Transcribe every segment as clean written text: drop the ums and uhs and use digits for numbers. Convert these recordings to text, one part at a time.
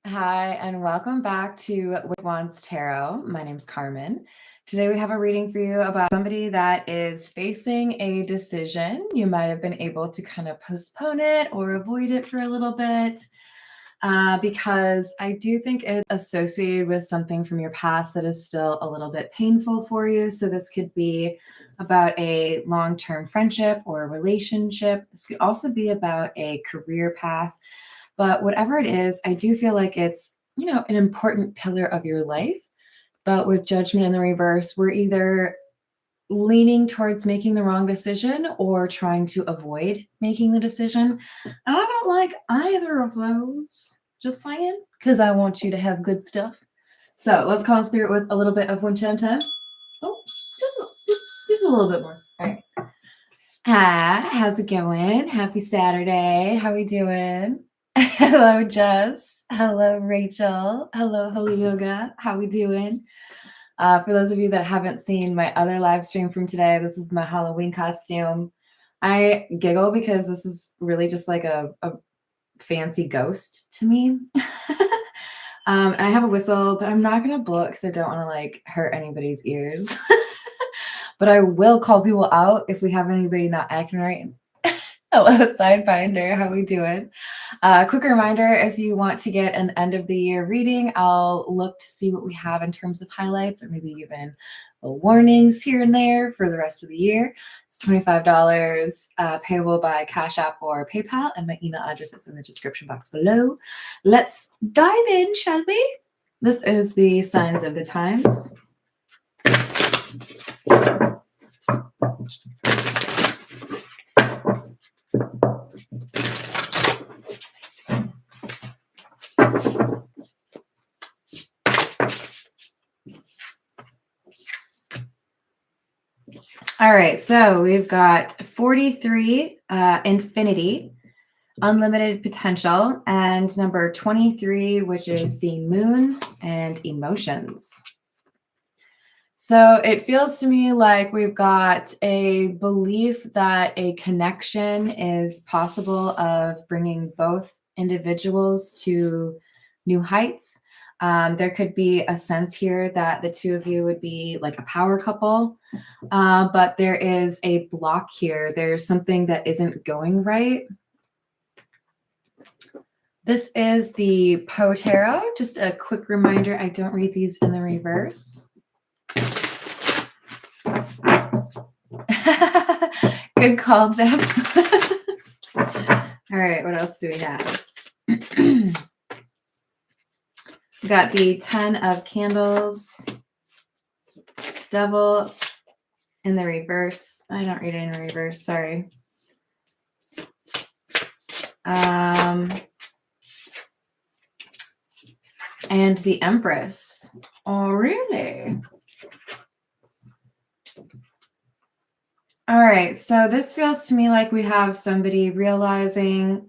Hi, and welcome back to With Wands Tarot. My name's Carmen. Today we have a reading for you about somebody that is facing a decision. You might have been able to kind of postpone it or avoid it for a little bit because I do think it's associated with something from your past that is still a little bit painful for you. So this could be about a long-term friendship or a relationship. This could also be about a career path. But whatever it is, I do feel like it's, an important pillar of your life. But with judgment in the reverse, we're either leaning towards making the wrong decision or trying to avoid making the decision. And I don't like either of those, just saying, because I want you to have good stuff. So let's call on spirit with a little bit of Winchanta. Oh, just a little bit more. All right. Hi, how's it going? Happy Saturday. How we doing? Hello, Jess. Hello, Rachel. Hello, Holy Yoga. How we doing? For those of you that haven't seen my other live stream from today, this is my Halloween costume. I giggle because this is really just like a fancy ghost to me. I have a whistle, but I'm not going to blow it because I don't want to like hurt anybody's ears. But I will call people out if we have anybody not acting right. Hello, Sidefinder. How we doing? Quick reminder, if you want to get an end of the year reading, I'll look to see what we have in terms of highlights or maybe even warnings here and there for the rest of the year. It's $25, payable by Cash App or PayPal, and my email address is in the description box below. Let's dive in, shall we? This is the Signs of the Times. All right, so we've got 43, infinity, unlimited potential, and number 23, which is the moon and emotions. So it feels to me like we've got a belief that a connection is possible of bringing both individuals to new heights. There could be a sense here that the two of you would be like a power couple, but there is a block here. There's something that isn't going right. This is the Poe Tarot. Just a quick reminder, I don't read these in the reverse. Good call, Jess. All right, what else do we have? We got the 10 of Candles, Devil in the reverse. I don't read it in the reverse, sorry. And the Empress. Oh, really? All right, so this feels to me like we have somebody realizing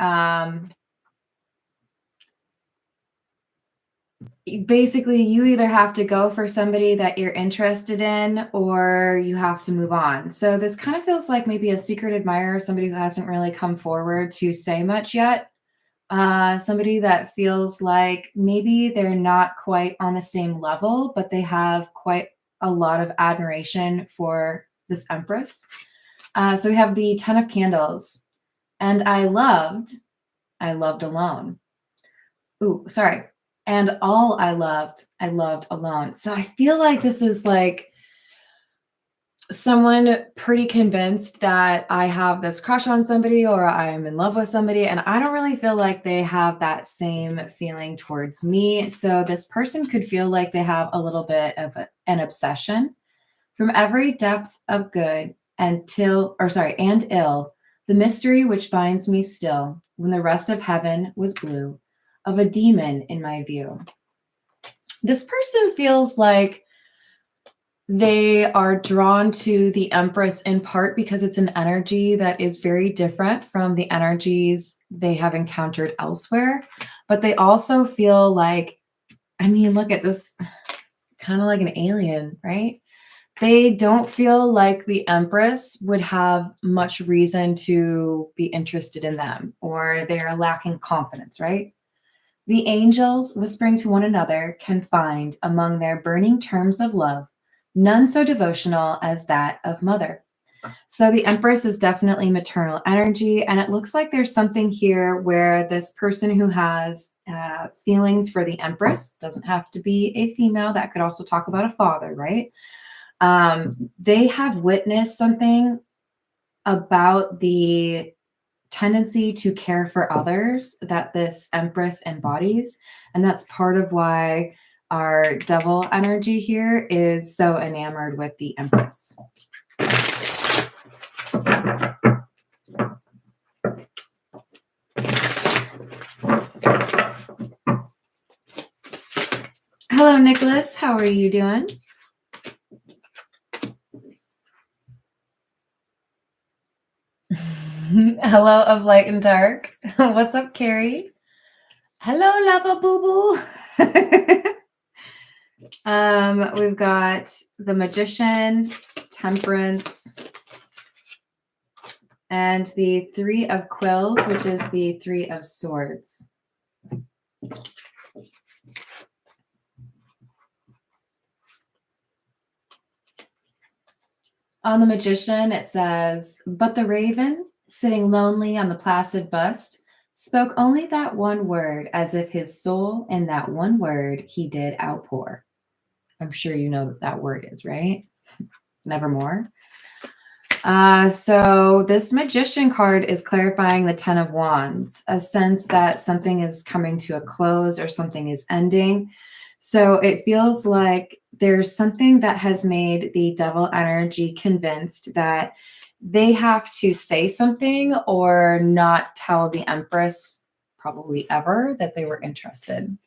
basically you either have to go for somebody that you're interested in or you have to move on. So this kind of feels like maybe a secret admirer, somebody who hasn't really come forward to say much yet. Somebody that feels like maybe they're not quite on the same level, but they have quite a lot of admiration for this Empress. So we have the 10 of Candles, and I loved alone. Ooh, sorry. And all I loved alone. So I feel like this is like someone pretty convinced that I have this crush on somebody or I am in love with somebody, and I don't really feel like they have that same feeling towards me. So this person could feel like they have a little bit of an obsession. From every depth of good and ill, the mystery which binds me still, when the rest of heaven was blue, of a demon in my view. This person feels like they are drawn to the Empress in part because it's an energy that is very different from the energies they have encountered elsewhere. But they also feel like, I mean, look at this, it's kind of like an alien, right? They don't feel like the Empress would have much reason to be interested in them, or they're lacking confidence, right? The angels, whispering to one another, can find among their burning terms of love none so devotional as that of mother. So the Empress is definitely maternal energy, and it looks like there's something here where this person who has feelings for the Empress, doesn't have to be a female, that could also talk about a father, right? They have witnessed something about the tendency to care for others that this Empress embodies. And that's part of why our devil energy here is so enamored with the Empress. Hello, Nicholas. How are you doing? Hello, of light and dark. What's up, Carrie? Hello, lava boo boo. We've got the Magician, Temperance, and the Three of Quills, which is the Three of Swords. On the Magician, it says, "But the raven, sitting lonely on the placid bust, spoke only that one word, as if his soul in that one word he did outpour." I'm sure you know what that word is, right? Nevermore. So this Magician card is clarifying the Ten of Wands, a sense that something is coming to a close or something is ending. So it feels like there's something that has made the devil energy convinced that they have to say something or not tell the Empress probably ever that they were interested.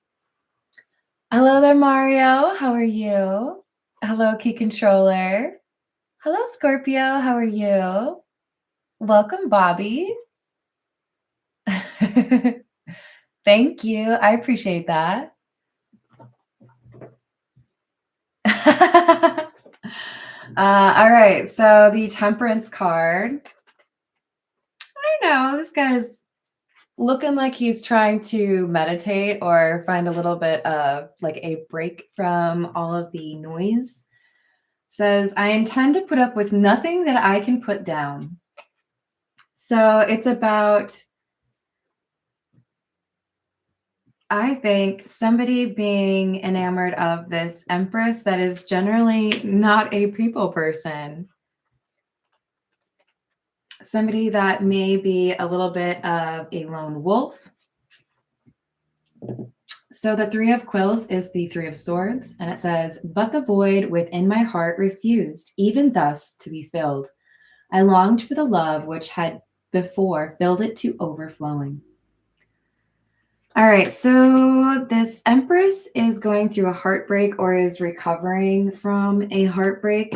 Hello there, Mario. How are you? Hello, Key Controller. Hello, Scorpio. How are you? Welcome, Bobby. Thank you. I appreciate that. All right. So the Temperance card. I don't know. This guy's looking like he's trying to meditate or find a little bit of like a break from all of the noise. Says, "I intend to put up with nothing that I can put down." So it's about, I think, somebody being enamored of this Empress that is generally not a people person. Somebody that may be a little bit of a lone wolf. So the Three of Quills is the Three of Swords, and it says, "But the void within my heart refused, even thus, to be filled. I longed for the love which had before filled it to overflowing." All right, so this Empress is going through a heartbreak or is recovering from a heartbreak.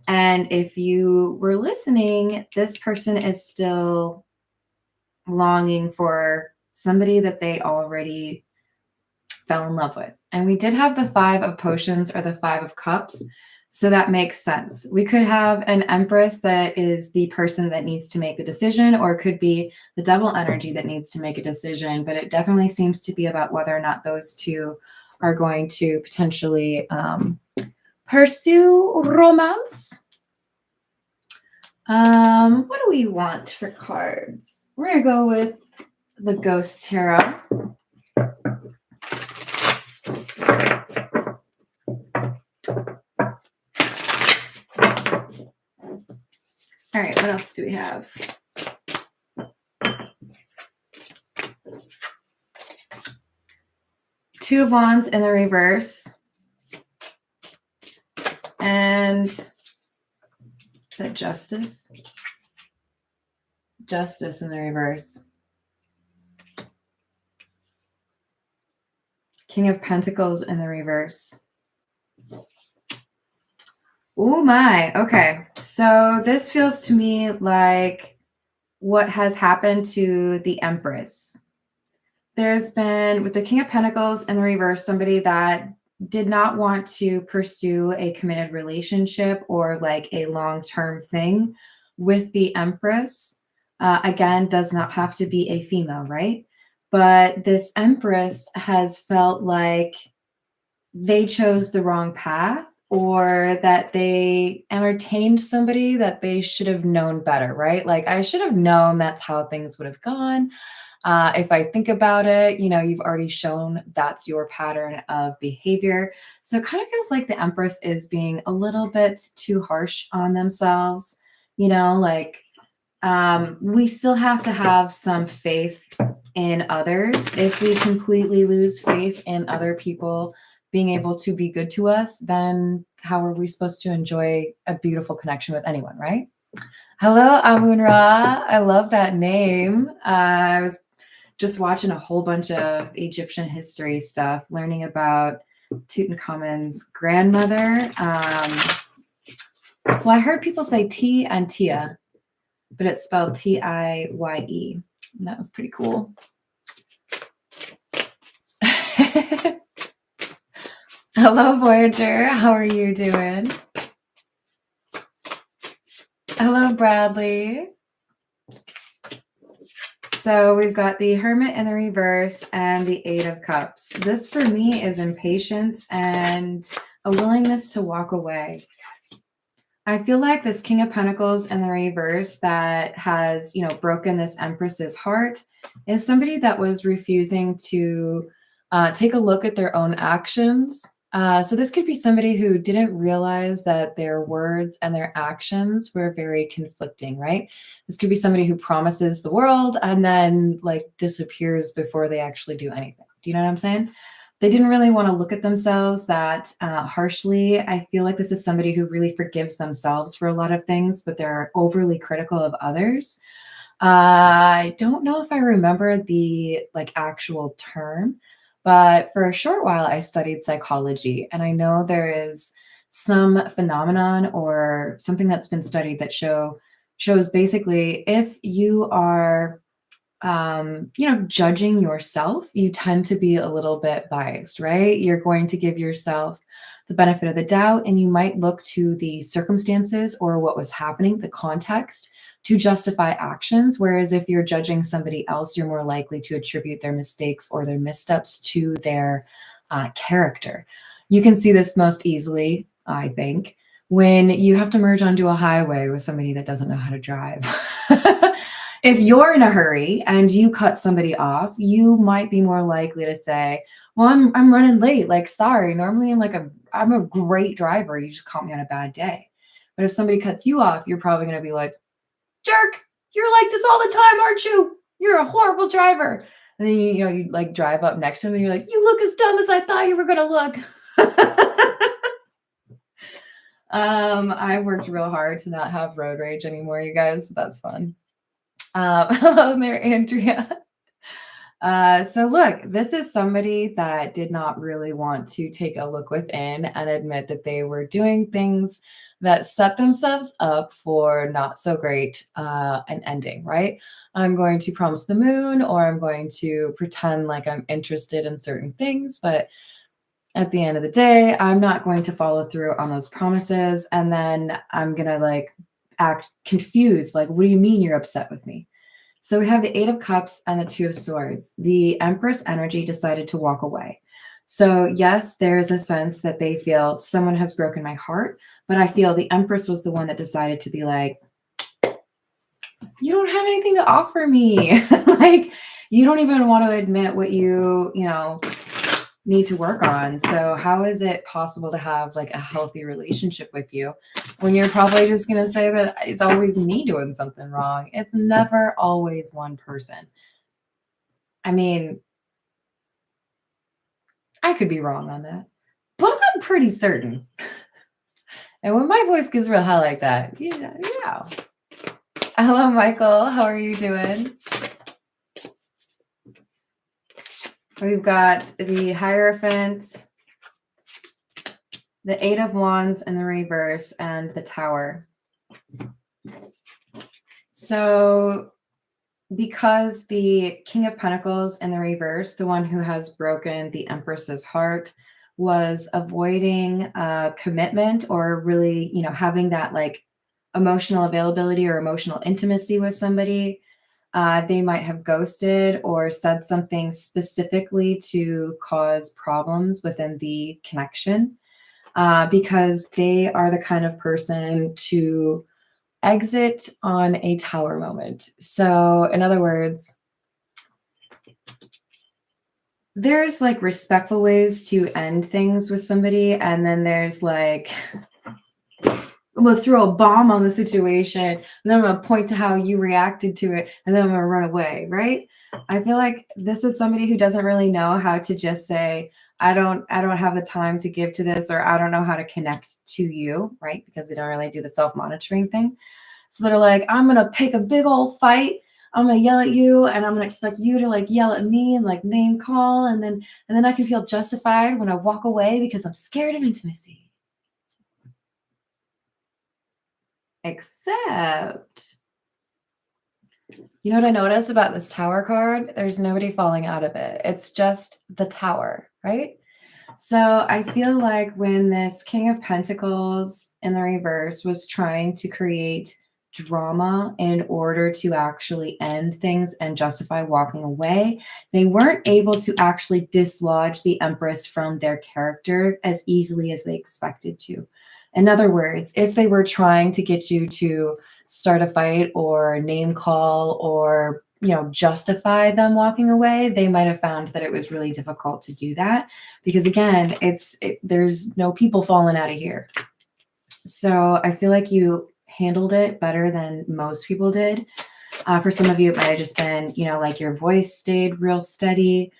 And if you were listening, this person is still longing for somebody that they already fell in love with. And we did have the Five of Potions or the Five of Cups. So that makes sense. We could have an Empress that is the person that needs to make the decision, or it could be the devil energy that needs to make a decision. But it definitely seems to be about whether or not those two are going to potentially pursue romance. What do we want for cards? We're going to go with the Ghost Tarot. All right, what else do we have? Two of Wands in the reverse. And the Justice. Justice in the reverse. King of Pentacles in the reverse. Oh my, okay. So this feels to me like what has happened to the Empress. There's been, with the King of Pentacles in the reverse, somebody that did not want to pursue a committed relationship or like a long-term thing with the Empress. Again, does not have to be a female, right? but this Empress has felt like they chose the wrong path or that they entertained somebody that they should have known better, right? Like, I should have known that's how things would have gone. If I think about it, you've already shown that's your pattern of behavior. So it kind of feels like the Empress is being a little bit too harsh on themselves, like we still have to have some faith in others. If we completely lose faith in other people being able to be good to us, then how are we supposed to enjoy a beautiful connection with anyone, right? Hello, Amun Ra. I love that name. I was just watching a whole bunch of Egyptian history stuff, learning about Tutankhamun's grandmother. Well, I heard people say T and Tia, but it's spelled Tiye. And that was pretty cool. Hello, Voyager. How are you doing? Hello, Bradley. So we've got the Hermit in the reverse and the Eight of Cups. This for me is impatience and a willingness to walk away. I feel like this King of Pentacles in the reverse that has, broken this Empress's heart is somebody that was refusing to take a look at their own actions. So this could be somebody who didn't realize that their words and their actions were very conflicting, right? This could be somebody who promises the world and then disappears before they actually do anything. Do you know what I'm saying? They didn't really want to look at themselves that harshly. I feel like this is somebody who really forgives themselves for a lot of things, but they're overly critical of others. I don't know if I remember the actual term, but for a short while I studied psychology, and I know there is some phenomenon or something that's been studied that shows basically if you are judging yourself, you tend to be a little bit biased, right? You're going to give yourself the benefit of the doubt, and you might look to the circumstances or what was happening, the context, to justify actions. Whereas if you're judging somebody else, you're more likely to attribute their mistakes or their missteps to their character. You can see this most easily, I think, when you have to merge onto a highway with somebody that doesn't know how to drive. If you're in a hurry and you cut somebody off, you might be more likely to say, well, I'm running late. Sorry, normally I'm a great driver. You just caught me on a bad day. But if somebody cuts you off, you're probably going to be like, jerk, you're like this all the time, aren't you? You're a horrible driver. And then you drive up next to him and you're like, you look as dumb as I thought you were going to look. I worked real hard to not have road rage anymore, you guys, but that's fun. Hello there, Andrea. So look, this is somebody that did not really want to take a look within and admit that they were doing things that set themselves up for not so great an ending, right? I'm going to promise the moon, or I'm going to pretend like I'm interested in certain things, but at the end of the day, I'm not going to follow through on those promises. And then I'm going to act confused. What do you mean you're upset with me? So we have the Eight of Cups and the Two of Swords. The Empress energy decided to walk away. So yes, there's a sense that they feel someone has broken my heart, but I feel the Empress was the one that decided to be like, you don't have anything to offer me. You don't even want to admit what you need to work on. So how is it possible to have a healthy relationship with you when you're probably just going to say that it's always me doing something wrong? It's never always one person. I mean, I could be wrong on that, but I'm pretty certain. And when my voice gets real high like that, yeah. Hello, Michael. How are you doing? We've got the Hierophant, the Eight of Wands in the reverse, and the Tower. So because the King of Pentacles in the reverse, the one who has broken the Empress's heart, was avoiding commitment or really, having that emotional availability or emotional intimacy with somebody, They might have ghosted or said something specifically to cause problems within the connection, because they are the kind of person to exit on a tower moment. So, in other words, there's like respectful ways to end things with somebody, and then there's like, I'm gonna throw a bomb on the situation, and then I'm gonna point to how you reacted to it, and then I'm gonna run away, right? I feel like this is somebody who doesn't really know how to just say, I don't have the time to give to this, or I don't know how to connect to you, right? Because they don't really do the self-monitoring thing. So they're like, I'm gonna pick a big old fight. I'm gonna yell at you, and I'm gonna expect you to like yell at me and like name call, and then I can feel justified when I walk away because I'm scared of intimacy. Except, you know what I noticed about this tower card? There's nobody falling out of it. It's just the tower, right? So I feel like when this King of Pentacles in the reverse was trying to create drama in order to actually end things and justify walking away, they weren't able to actually dislodge the Empress from their character as easily as they expected to. In other words, if they were trying to get you to start a fight or name call or justify them walking away, they might have found that it was really difficult to do that because again, there's no people falling out of here. So I feel like you handled it better than most people did. For some of you, it might have just been, like your voice stayed real steady.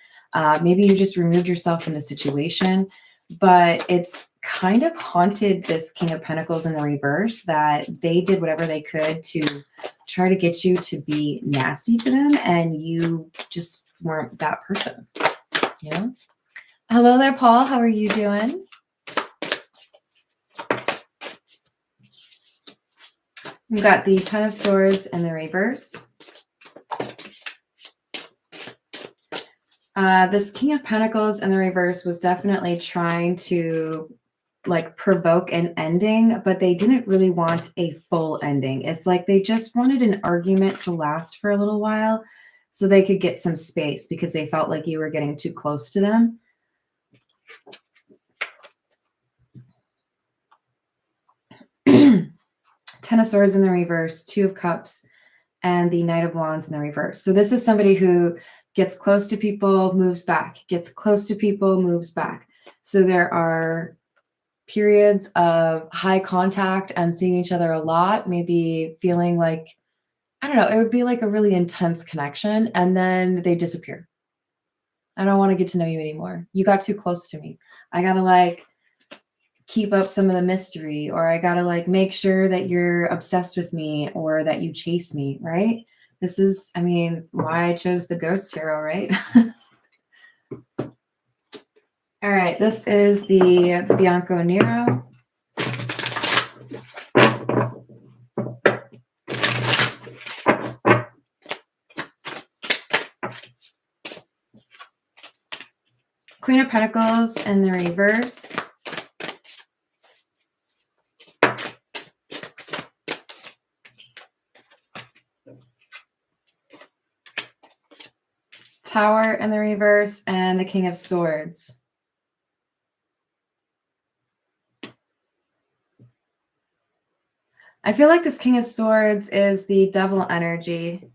Maybe you just removed yourself from the situation, but it's kind of haunted this King of Pentacles in the reverse that they did whatever they could to try to get you to be nasty to them, and you just weren't that person, Hello there, Paul. How are you doing? We've got the Ten of Swords in the reverse. This King of Pentacles in the reverse was definitely trying to provoke an ending, but they didn't really want a full ending. It's like they just wanted an argument to last for a little while so they could get some space because they felt like you were getting too close to them. Ten of Swords in the reverse, Two of Cups, and the Knight of Wands in the reverse. So this is somebody who gets close to people, moves back, gets close to people, moves back. So there are periods of high contact and seeing each other a lot, maybe feeling like, I don't know, it would be like a really intense connection, and then they disappear. I don't want to get to know you anymore. You got too close to me. I gotta keep up some of the mystery, or I gotta make sure that you're obsessed with me or that you chase me, right? This is, why I chose the Ghost Tarot, right? All right, this is the Bianco Nero. Queen of Pentacles in the reverse. Tower in the reverse, and the King of Swords. I feel like this King of Swords is the devil energy.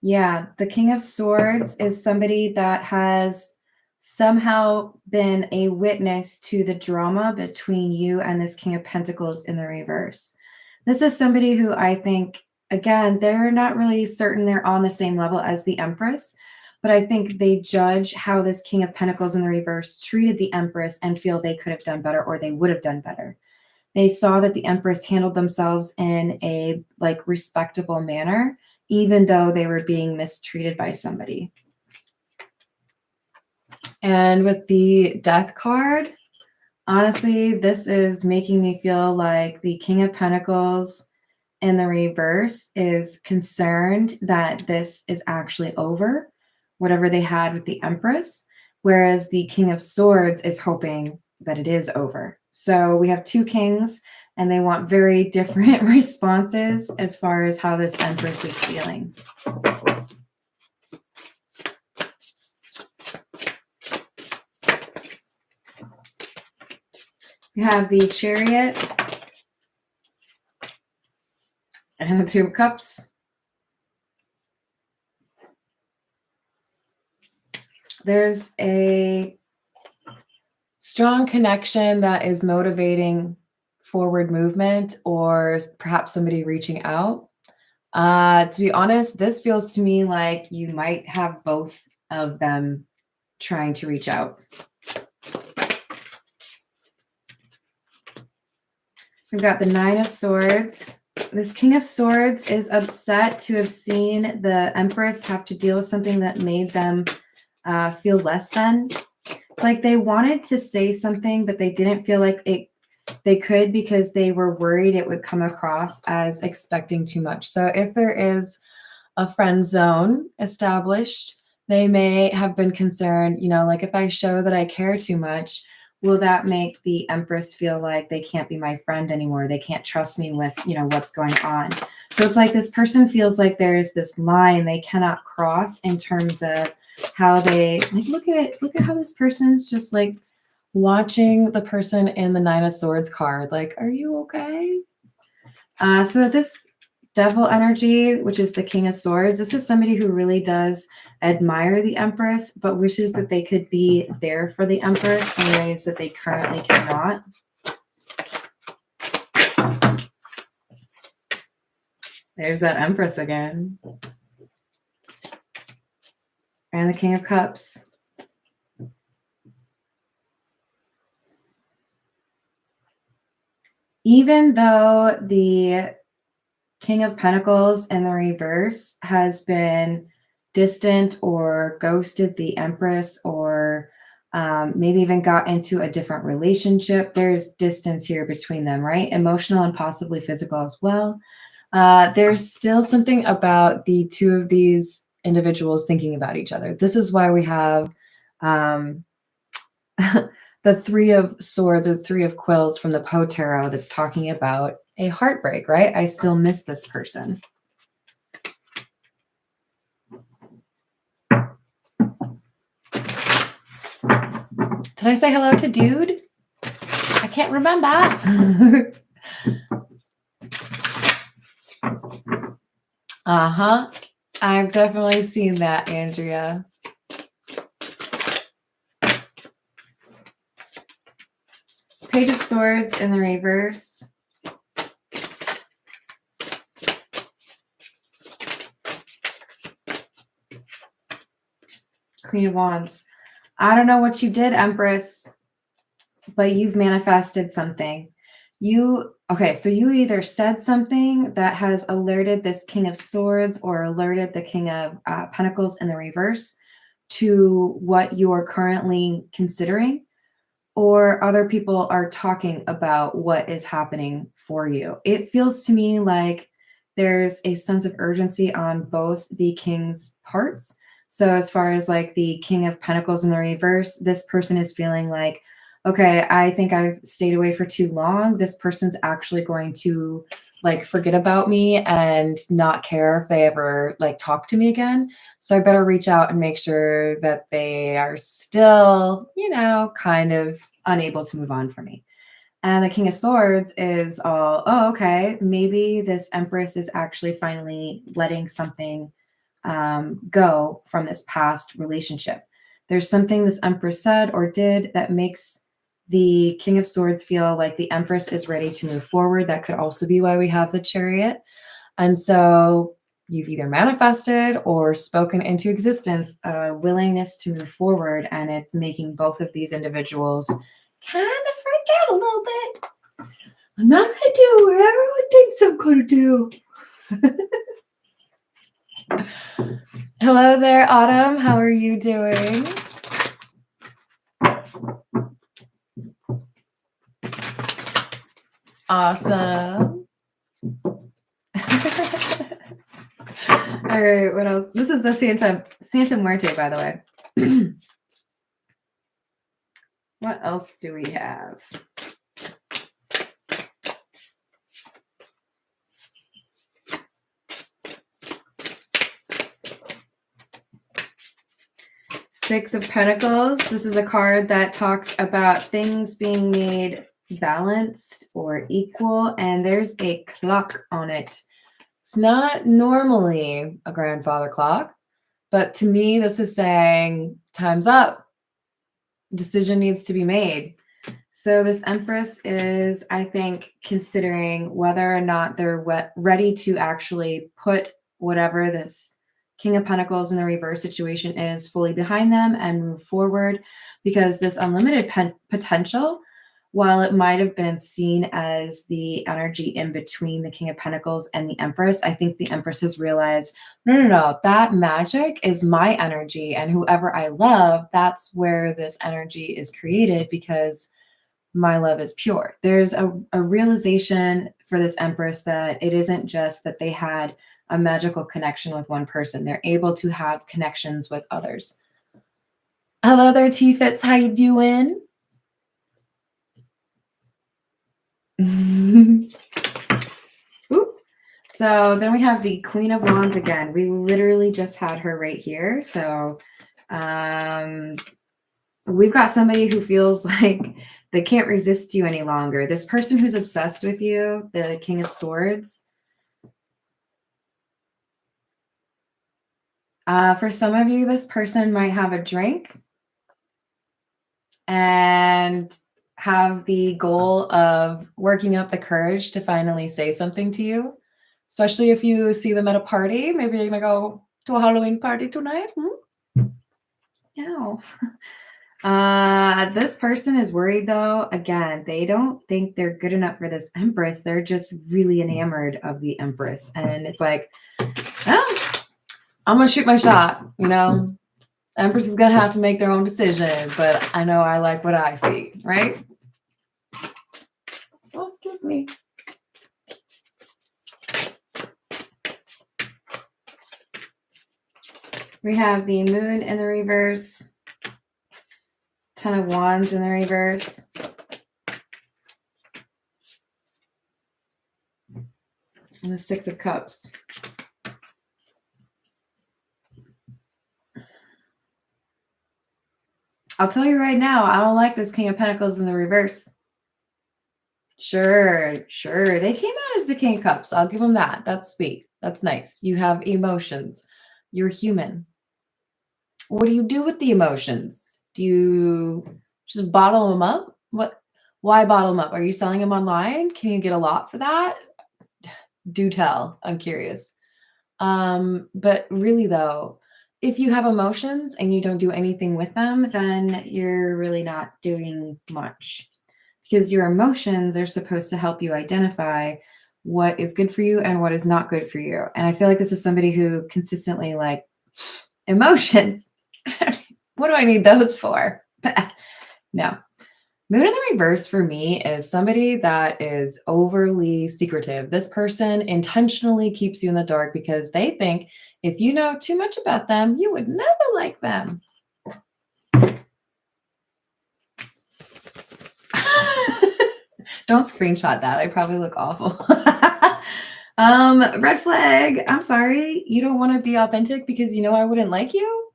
Yeah, the King of Swords is somebody that has somehow been a witness to the drama between you and this King of Pentacles in the reverse. This is somebody who I think, again, they're not really certain they're on the same level as the Empress, but I think they judge how this King of Pentacles in the reverse treated the Empress and feel they could have done better, or they would have done better. They saw that the Empress handled themselves in a respectable manner, even though they were being mistreated by somebody. And with the Death card, honestly, this is making me feel like the King of Pentacles in the reverse is concerned that this is actually over, whatever they had with the Empress, whereas the King of Swords is hoping that it is over. So we have two kings, and they want very different responses as far as how this Empress is feeling. We have the Chariot and the Two of Cups. There's a strong connection that is motivating forward movement, or perhaps somebody reaching out. To be honest, this feels to me like you might have both of them trying to reach out. We've got the Nine of Swords. This King of Swords is upset to have seen the Empress have to deal with something that made them feel less than. It's like they wanted to say something, but they didn't feel like they could, because they were worried it would come across as expecting too much. So if there is a friend zone established, they may have been concerned, you know, like if I show that I care too much, will that make the Empress feel like they can't be my friend anymore? They can't trust me with, you know, what's going on. So it's like this person feels like there's this line they cannot cross in terms of how they, like, look at how this person's just like watching the person in the Nine of Swords card. Like, are you okay? So this Devil energy, which is the King of Swords, this is somebody who really does admire the Empress, but wishes that they could be there for the Empress in ways that they currently cannot. There's that Empress again. And the King of Cups. Even though the King of Pentacles in the reverse has been distant or ghosted the Empress, or maybe even got into a different relationship, there's distance here between them, right? Emotional and possibly physical as well. There's still something about the two of these individuals thinking about each other. This is why we have the Three of Swords or Three of Quills from the Poe Tarot that's talking about a heartbreak, right? I still miss this person. Did I say hello to dude? I can't remember. Uh-huh. I've definitely seen that, Andrea. Page of Swords in the reverse. Queen of Wands. I don't know what you did, Empress, but you've manifested something. Okay, so you either said something that has alerted this King of Swords or alerted the King of Pentacles in the reverse to what you're currently considering, or other people are talking about what is happening for you. It feels to me like there's a sense of urgency on both the King's parts. So as far as like the King of Pentacles in the reverse, this person is feeling like, okay, I think I've stayed away for too long. This person's actually going to like forget about me and not care if they ever like talk to me again. So I better reach out and make sure that they are still, you know, kind of unable to move on from me. And the King of Swords is all, oh, okay, maybe this Empress is actually finally letting something go from this past relationship. There's something this Empress said or did that makes the King of Swords feel like the Empress is ready to move forward. That could also be why we have the Chariot. And so you've either manifested or spoken into existence a willingness to move forward, and it's making both of these individuals kind of freak out a little bit. I'm not going to do what everyone thinks I'm going to do. Hello there, Autumn. How are you doing? Awesome. All right, what else? This is the Santa Muerte, by the way. What else do we have? Six of Pentacles. This is a card that talks about things being made balanced or equal, and there's a clock on it. It's not normally a grandfather clock, but to me, this is saying time's up. Decision needs to be made. So this Empress is, I think, considering whether or not they're ready to actually put whatever this King of Pentacles in the reverse situation is fully behind them and move forward, because this unlimited potential, while it might have been seen as the energy in between the King of Pentacles and the Empress, I think the Empress has realized, no, that magic is my energy, and whoever I love, that's where this energy is created, because my love is pure. There's a realization for this Empress that it isn't just that they had a magical connection with one person. They're able to have connections with others. Hello there, T-Fits. How you doing? Ooh. So then we have the Queen of Wands again. We literally just had her right here. So we've got somebody who feels like they can't resist you any longer. This person who's obsessed with you, the King of Swords. For some of you, this person might have a drink and have the goal of working up the courage to finally say something to you, especially if you see them at a party. Maybe you're going to go to a Halloween party tonight. Yeah. This person is worried, though. Again, they don't think they're good enough for this Empress. They're just really enamored of the Empress. And it's like, oh, I'm going to shoot my shot, you know? Empress is going to have to make their own decision, but I know I like what I see, right? Oh, excuse me. We have the Moon in the reverse, Ten of Wands in the reverse, and the Six of Cups. I'll tell you right now, I don't like this King of Pentacles in the reverse. Sure. They came out as the King of Cups. I'll give them that. That's sweet. That's nice. You have emotions. You're human. What do you do with the emotions? Do you just bottle them up? Why bottle them up? Are you selling them online? Can you get a lot for that? Do tell. I'm curious. But really though, if you have emotions and you don't do anything with them, then you're really not doing much, because your emotions are supposed to help you identify what is good for you and what is not good for you. And I feel like this is somebody who consistently like emotions. What do I need those for? No. Moon in the reverse for me is somebody that is overly secretive. This person intentionally keeps you in the dark because they think if you know too much about them, you would never like them. Don't screenshot that. I probably look awful. Red flag. I'm sorry. You don't want to be authentic because you know I wouldn't like you.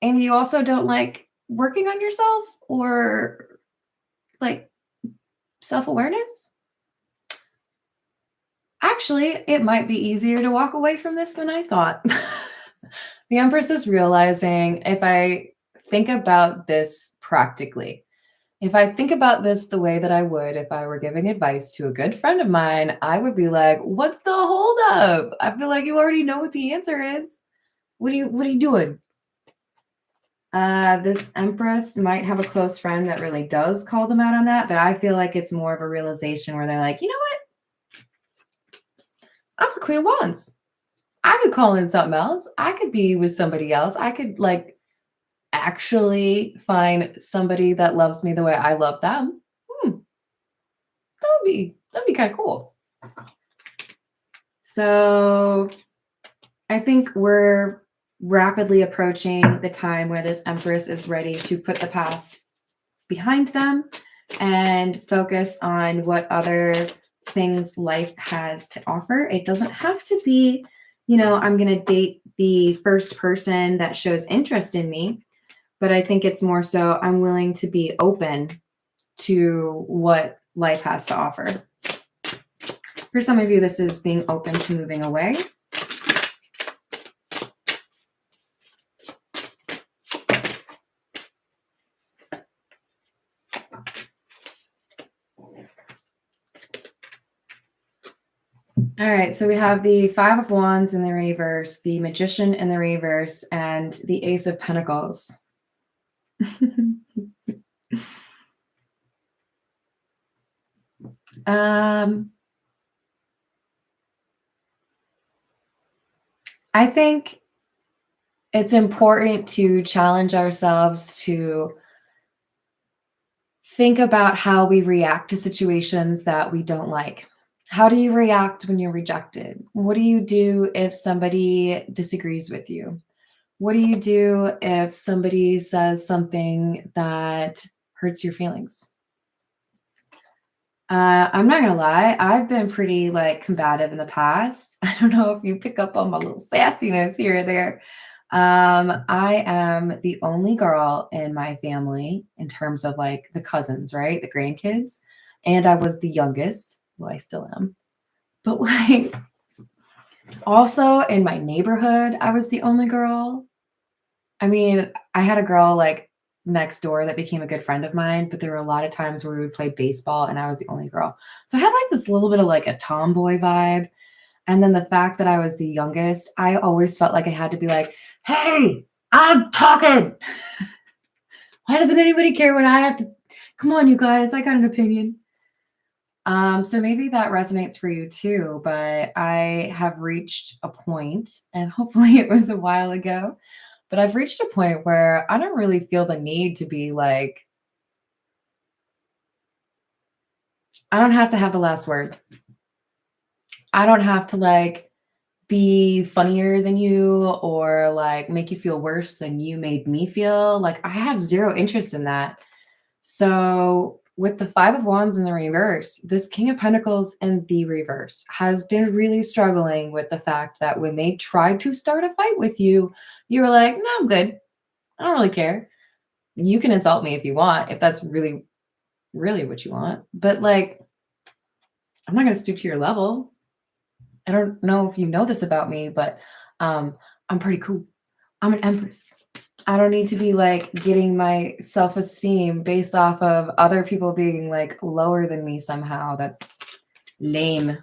And you also don't like working on yourself or like self-awareness. Actually, it might be easier to walk away from this than I thought. The Empress is realizing, if I think about this practically, if I think about this the way that I would if I were giving advice to a good friend of mine, I would be like, what's the holdup? I feel like you already know what the answer is. What are you doing? This Empress might have a close friend that really does call them out on that, but I feel like it's more of a realization where they're like, you know what? I'm the Queen of Wands. I could call in something else. I could be with somebody else. I could like actually find somebody that loves me the way I love them. That'd be kind of cool. So I think we're rapidly approaching the time where this Empress is ready to put the past behind them and focus on what other things life has to offer. It doesn't have to be, you know, I'm going to date the first person that shows interest in me, but I think it's more so I'm willing to be open to what life has to offer. For some of you, this is being open to moving away. All right, so we have the Five of Wands in the reverse, the Magician in the reverse, and the Ace of Pentacles. I think it's important to challenge ourselves to think about how we react to situations that we don't like. How do you react when you're rejected? What do you do if somebody disagrees with you? What do you do if somebody says something that hurts your feelings? I'm not gonna lie, I've been pretty like combative in the past. I don't know if you pick up on my little sassiness here or there. I am the only girl in my family in terms of like the cousins, right? The grandkids. And I was the youngest. Well, I still am. But like also in my neighborhood, I was the only girl. I mean, I had a girl like next door that became a good friend of mine, but there were a lot of times where we would play baseball and I was the only girl. So I had like this little bit of like a tomboy vibe. And then the fact that I was the youngest, I always felt like I had to be like, hey, I'm talking. Why doesn't anybody care what I have to? Come on, you guys, I got an opinion. So maybe that resonates for you too, but I have reached a point, and hopefully it was a while ago, but I've reached a point where I don't really feel the need to be like, I don't have to have the last word. I don't have to like be funnier than you or like make you feel worse than you made me feel. Like I have zero interest in that. So with the Five of Wands in the reverse, this King of Pentacles in the reverse has been really struggling with the fact that when they tried to start a fight with you, you were like, no, I'm good. I don't really care. You can insult me if you want, if that's really, really what you want. But like, I'm not going to stoop to your level. I don't know if you know this about me, but I'm pretty cool. I'm an Empress. I don't need to be like getting my self-esteem based off of other people being like lower than me somehow. That's lame.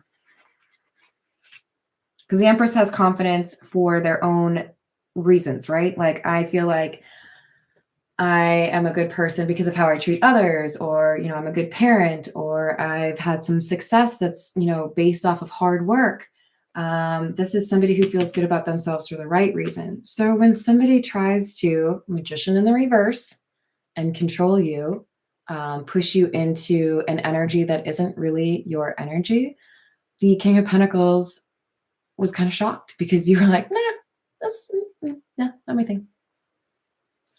Because the Empress has confidence for their own reasons, right? Like I feel like I am a good person because of how I treat others, or, you know, I'm a good parent, or I've had some success that's, you know, based off of hard work. This is somebody who feels good about themselves for the right reason. So when somebody tries to, Magician in the reverse, and control you, push you into an energy that isn't really your energy, the King of Pentacles was kind of shocked because you were like, nah, that's nah, not my thing.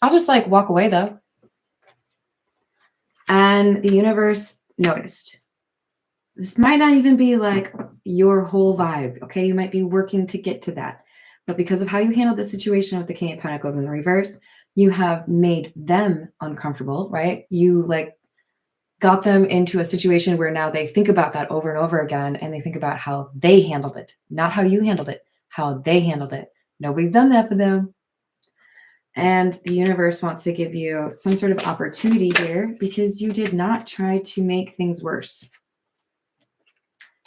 I'll just like walk away though. And the universe noticed. This might not even be like your whole vibe, okay? You might be working to get to that. But because of how you handled the situation with the King of Pentacles in the reverse, you have made them uncomfortable, right? You like got them into a situation where now they think about that over and over again, and they think about how they handled it, not how you handled it, how they handled it. Nobody's done that for them. And the universe wants to give you some sort of opportunity here because you did not try to make things worse.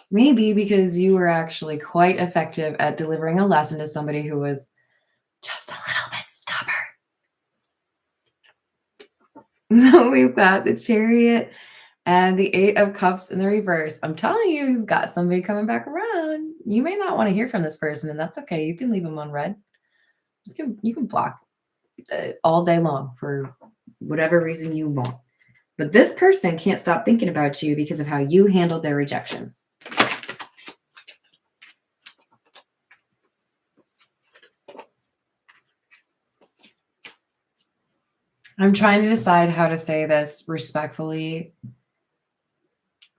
Maybe because you were actually quite effective at delivering a lesson to somebody who was just a little bit stubborn. So we've got the Chariot and the Eight of Cups in the reverse. I'm telling you, you've got somebody coming back around. You may not want to hear from this person, and that's okay. You can leave them on red. You can block all day long for whatever reason you want. But this person can't stop thinking about you because of how you handled their rejection. I'm trying to decide how to say this respectfully.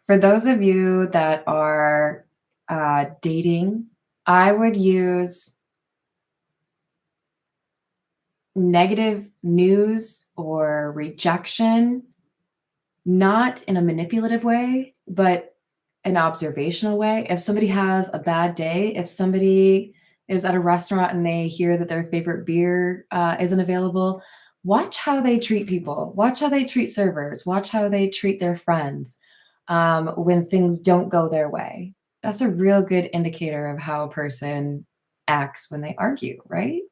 For those of you that are dating, I would use negative news or rejection, not in a manipulative way, but an observational way. If somebody has a bad day, if somebody is at a restaurant and they hear that their favorite beer isn't available, watch how they treat people. Watch how they treat servers. Watch how they treat their friends when things don't go their way. That's a real good indicator of how a person acts when they argue, right?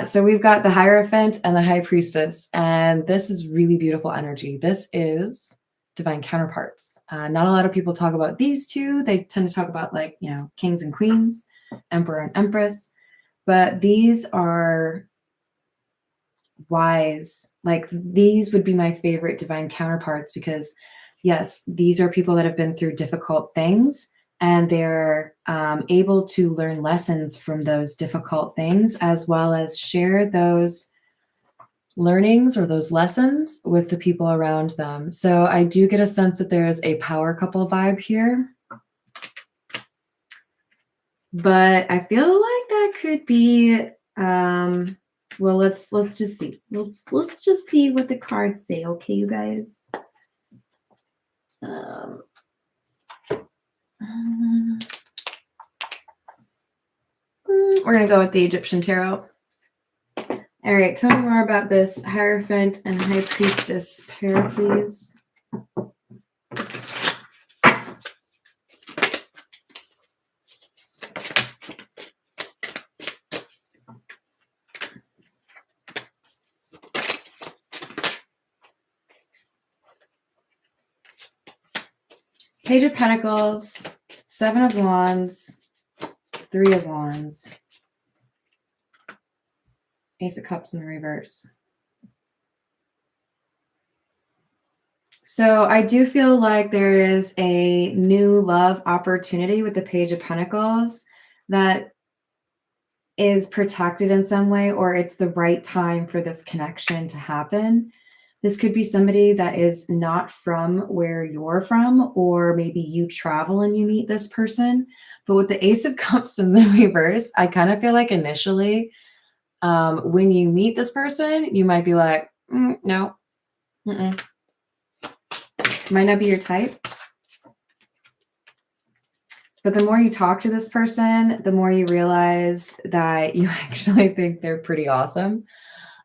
So we've got the Hierophant and the High Priestess, and this is really beautiful energy. This is divine counterparts. Not a lot of people talk about these two. They tend to talk about, like, you know, kings and queens, emperor and empress, but these are wise. Like, these would be my favorite divine counterparts because, yes, these are people that have been through difficult things, and they're able to learn lessons from those difficult things, as well as share those learnings or those lessons with the people around them. So I do get a sense that there is a power couple vibe here. But I feel like that could be well, let's just see. Let's just see what the cards say, okay, you guys? We're gonna go with the Egyptian tarot. All right, tell me more about this Hierophant and High Priestess pair, please. Page of Pentacles, Seven of Wands, Three of Wands, Ace of Cups in the reverse. So I do feel like there is a new love opportunity with the Page of Pentacles that is protected in some way, or it's the right time for this connection to happen. This could be somebody that is not from where you're from, or maybe you travel and you meet this person. But with the Ace of Cups in the reverse, I kind of feel like initially, when you meet this person, you might be like, no, might not be your type. But the more you talk to this person, the more you realize that you actually think they're pretty awesome.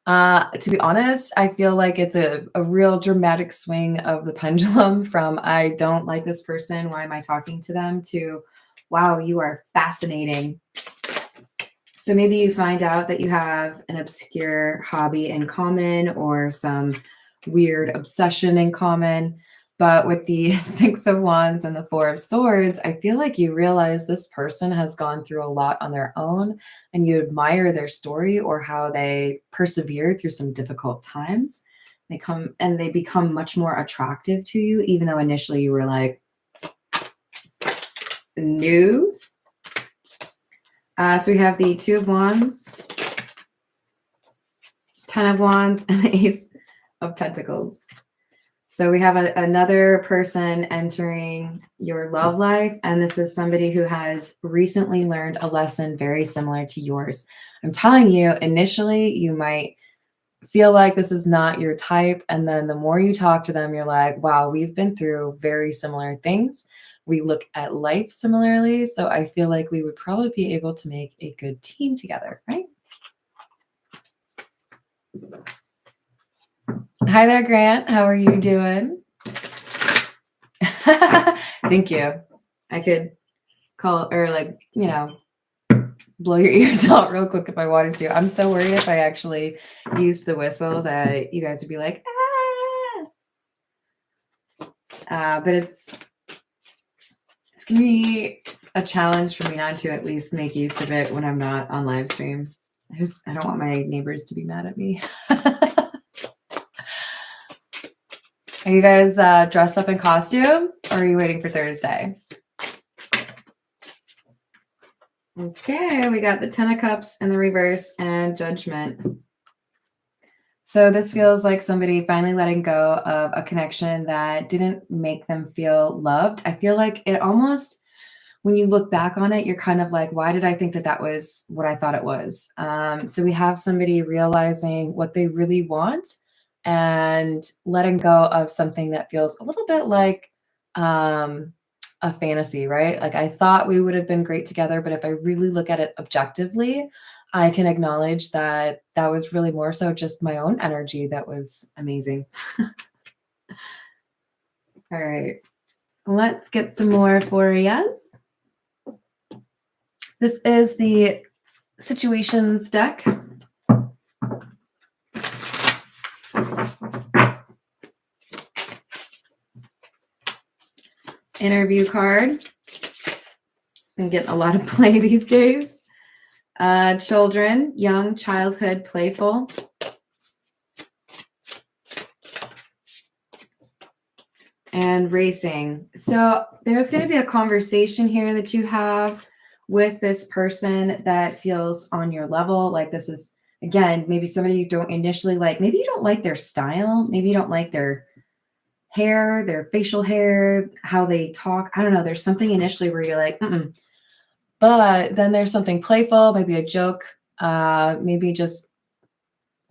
To be honest, I feel like it's a real dramatic swing of the pendulum from I don't like this person, why am I talking to them, to wow, you are fascinating. So maybe you find out that you have an obscure hobby in common or some weird obsession in common. But with the Six of Wands and the Four of Swords, I feel like you realize this person has gone through a lot on their own, and you admire their story or how they persevered through some difficult times. They become much more attractive to you, even though initially you were like, no. So we have the Two of Wands, Ten of Wands, and the Ace of Pentacles. So we have another person entering your love life, and this is somebody who has recently learned a lesson very similar to yours. I'm telling you, initially you might feel like this is not your type, and then the more you talk to them, you're like, wow, we've been through very similar things. We look at life similarly, so I feel like we would probably be able to make a good team together, right? Hi there, Grant. How are you doing? Thank you. I could call or blow your ears out real quick if I wanted to. I'm so worried if I actually used the whistle that you guys would be like, ah. But it's gonna be a challenge for me not to at least make use of it when I'm not on live stream. I don't want my neighbors to be mad at me. Are you guys dressed up in costume, or are you waiting for Thursday? Okay, we got the Ten of Cups in the reverse and Judgment. So this feels like somebody finally letting go of a connection that didn't make them feel loved. I feel like it almost when you look back on it, you're kind of like, why did I think that that was what I thought it was? So we have somebody realizing what they really want and letting go of something that feels a little bit like a fantasy, right? Like I thought we would have been great together, but if I really look at it objectively, I can acknowledge that that was really more so just my own energy that was amazing. All right, let's get some more for you. This is the situations deck. Interview card. It's been getting a lot of play these days. Children, young, childhood, playful. And racing. So there's going to be a conversation here that you have with this person that feels on your level. Like this is, again, maybe somebody you don't initially like. Maybe you don't like their style. Maybe you don't like their hair, their facial hair, how they talk. I don't know. There's something initially where you're like, mm-mm. But then there's something playful, maybe a joke, maybe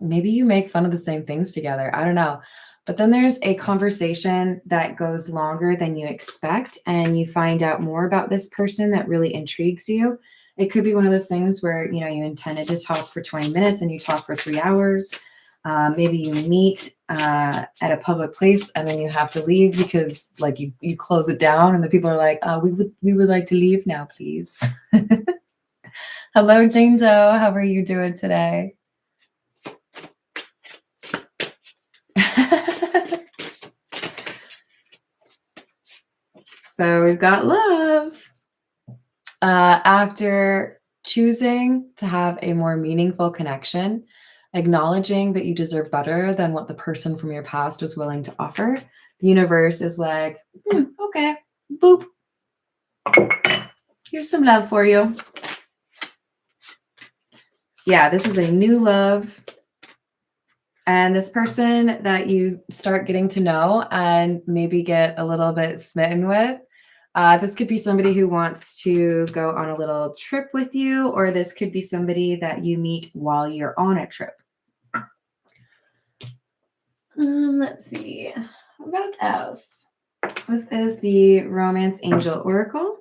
you make fun of the same things together. I don't know. But then there's a conversation that goes longer than you expect, and you find out more about this person that really intrigues you. It could be one of those things where, you intended to talk for 20 minutes and you talk for 3 hours. Maybe you meet at a public place and then you have to leave because like you close it down and the people are like, we would like to leave now, please. Hello, Jane Doe. How are you doing today? So we've got love. After choosing to have a more meaningful connection, acknowledging that you deserve better than what the person from your past was willing to offer, the universe is like, okay, boop. Here's some love for you. Yeah, this is a new love. And this person that you start getting to know and maybe get a little bit smitten with, this could be somebody who wants to go on a little trip with you, or this could be somebody that you meet while you're on a trip. Let's see. What else? This is the Romance Angel Oracle.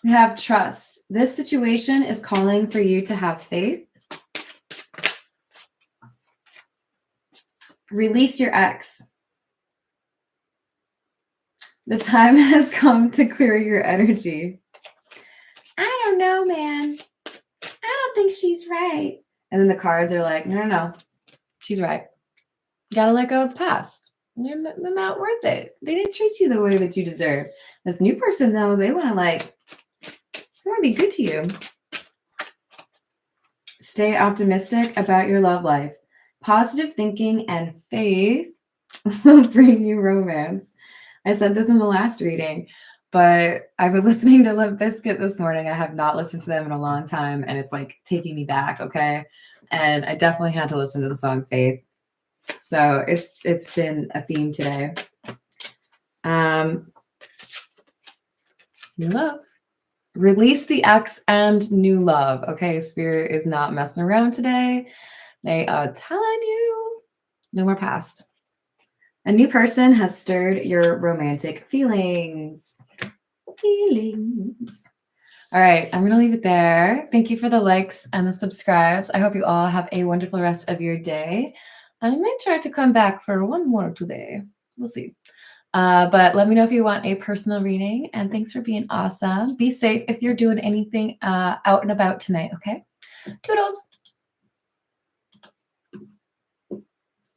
We have trust. This situation is calling for you to have faith. Release your ex. The time has come to clear your energy. I don't know, man. I don't think she's right. And then the cards are like, no. She's right. You gotta let go of the past. They're not worth it. They didn't treat you the way that you deserve. This new person, though, they want to be good to you. Stay optimistic about your love life. Positive thinking and faith will bring you romance. I said this in the last reading, but I've been listening to Limp Bizkit this morning. I have not listened to them in a long time, and it's like taking me back, okay? And I definitely had to listen to the song Faith. So it's been a theme today. New love. Release the ex and new love. Okay, Spirit is not messing around today. They are telling you no more past. A new person has stirred your romantic feelings. All right, I'm going to leave it there. Thank you for the likes and the subscribes. I hope you all have a wonderful rest of your day. I might try to come back for one more today. We'll see. But let me know if you want a personal reading. And thanks for being awesome. Be safe if you're doing anything out and about tonight, okay? Toodles.